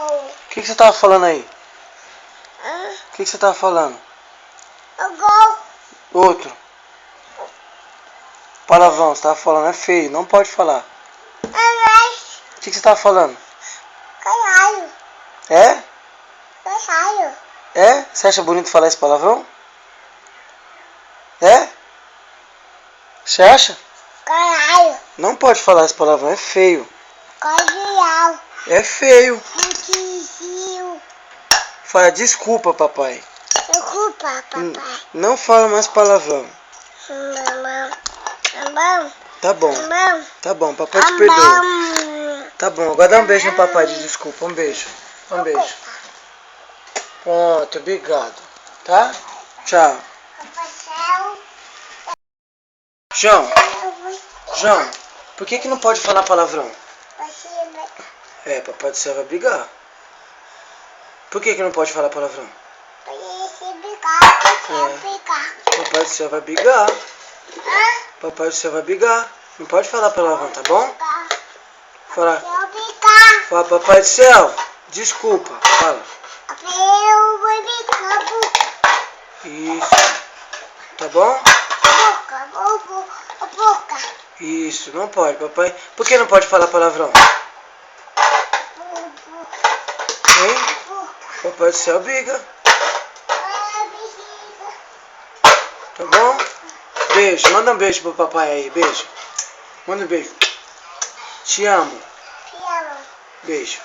O que você tava falando aí? O que você tava falando? Outro. Palavrão, você tava falando, é feio, não pode falar. O que você tava falando? Caralho. É? Caralho. É? Você acha bonito falar esse palavrão? É? Você acha? Caralho. Não pode falar esse palavrão, é feio. Caralho. É feio. Muitíssimo. Fala, desculpa, papai. Desculpa, papai. Não fala mais palavrão. Mamão. Mamão. Tá bom. Mamão. Tá bom, papai te perdoa. Tá bom, agora dá um beijo no papai de desculpa. Um beijo. Um beijo. Pronto, obrigado. Tá? Tchau. João, por que não pode falar palavrão? É, papai do céu vai brigar. Por que não pode falar palavrão? Papai do céu vai brigar. Papai do céu vai brigar. Não pode falar palavrão, tá bom? Fala, papai do céu, desculpa. Fala. Isso. Tá bom? Isso, não pode, papai. Por que não pode falar palavrão? Hein? Papai do céu briga. Tá bom? Beijo, manda um beijo pro papai aí, beijo. Manda um beijo. Te amo. Te amo. Beijo.